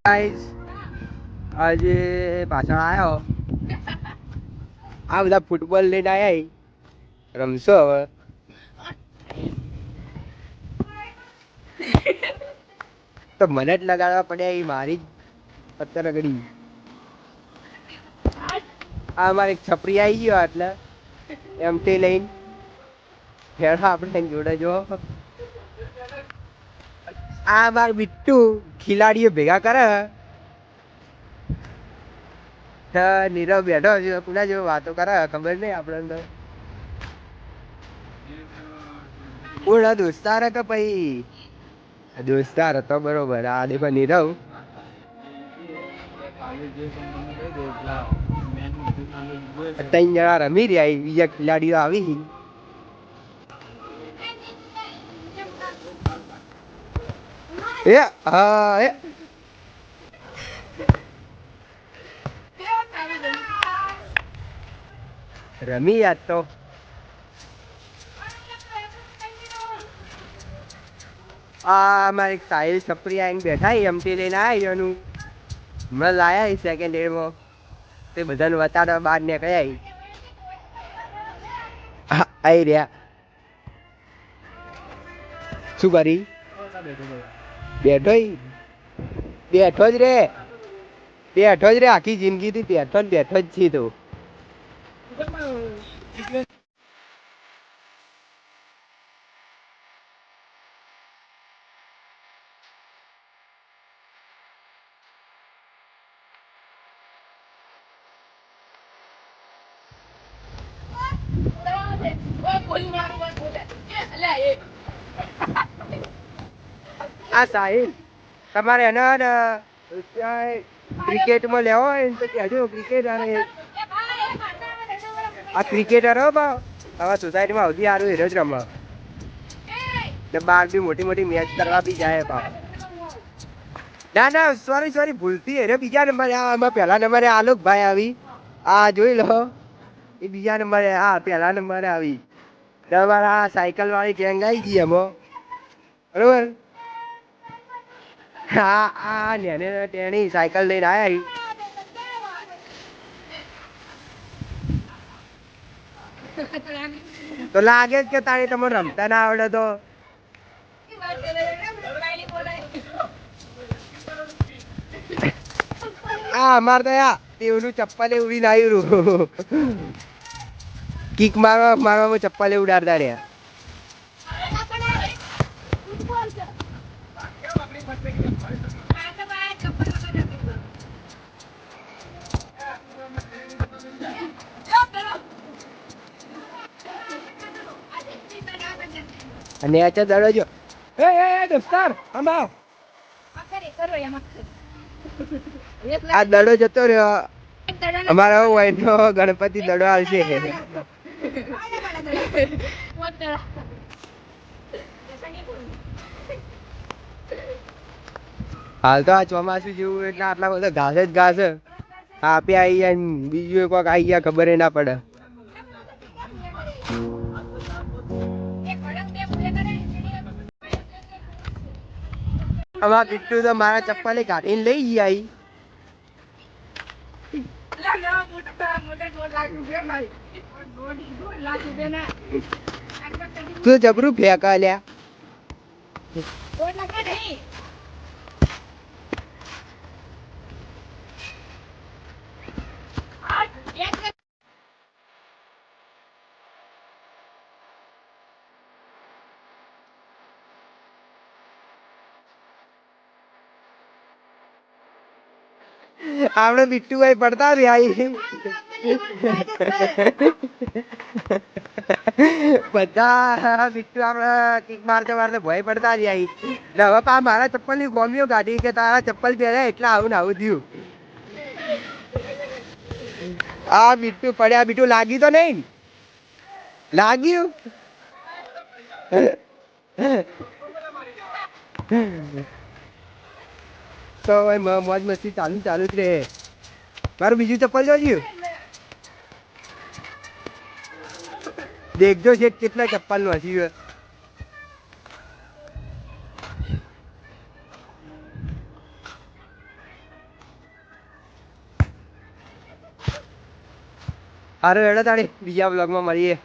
Guys આજે પાછળ આવ્યો આ બધા ફૂટબોલ લઈને આવ્યા રમશો હવે તો મને જ લગાડવા પડ્યા એ મારી જ અત્યારે ઘડી આ અમારે એક છપરી આવી ગયો એટલે એમથી લઈને ફેર આપણે જોડે જો આ માર બિટ્ટુ ખિલાડીઓ ભેગા કરે નીરવ બેઠો છે પુના જેવો વાતો કરે ખબર નહીં આપણે તો પૂર્ણ દોસ્તાર કે પછી દોસ્તાર હતો બરોબર આ દેખો નીરવ ત્રણ જણા રમી રહ્યા બીજા ખેલાડીઓ આવી એ હા એ રમી યાદ તો અમારે એક સાહિલ છપરી આવીને બેઠા એમથી લઈને આવી એનું હમણાં લાયા સેકન્ડ એડમાં તે બધાને વતાડવા બહાર નીકળ્યા આવી રહ્યા શું કરી બેઠો બેઠો જ રે આખી જિંદગી થી બેઠો જ છી તું આ સાહિલ તમારે એના ક્રિકેટમાં લેવો હોય તો કહેજો ક્રિકેટ આ ક્રિકેટર બા હવે સોસાયટીમાં સૌથી સારું હીરો જ રમવા ને બહાર બી મોટી મોટી મેચ કરવા બી જાય બા ના સોરી ભૂલથી હીરો બીજા નંબરે આમાં પહેલા નંબરે આલોક ભાઈ આવી આ જોઈ લો એ બીજા નંબરે હા પહેલા નંબરે આવી તમારા સાયકલ વાળી ગેંગ આવી ગઈ એમાં બરોબર હા નેને તેની સાયકલ લઈને આયા તો લાગે જ કે તારી તમે રમતા ના આવડે તો અમારે તો તેવનું ચપ્પલ ઉડીને આવ્યું કિક મારવામાં ચપ્પલ ઉડાડતા રહ્યા અને અચ્છા દડો જો દોસ્તાર આંબાવ આ દડો જતો રહ્યો અમારા વાઈનો ગણપતિ દડો આવશે હાલ તો આ ચોમાસું જેવું એટલે આટલા બધા ઘાસ જ ઘાસ આપે આવી જાય બીજું કોઈક આવી ગયા ખબર ના પડે અમારા બિટ્ટુ તો મારા ચપ્પલ કાઢીને લઈ ગયા તું જબરું ફેંકા લ્યા આપણે બિટ્ટુભાઈ પડતા રહ્યા બધા બિટ્ટુ આપણે કિક મારતે ભય પડતા રહ્યા હવે પા મારા ચપ્પલ ની ગોમીઓ કાઢી કે તારા ચપ્પલ પહેર્યા એટલે આવું ને આવું થયું આ બિટ્ટુ પડ્યા બિટ્ટુ લાગી તો નહીં લાગ્યું તો મોજ મસ્તી ચાલુ જ રહે મારું બીજું ચપ્પલ જોજો देखो शेठ कितना चप्पल नसी है હારું હેડો તાણી બીજા બ્લોગમાં મળીએ.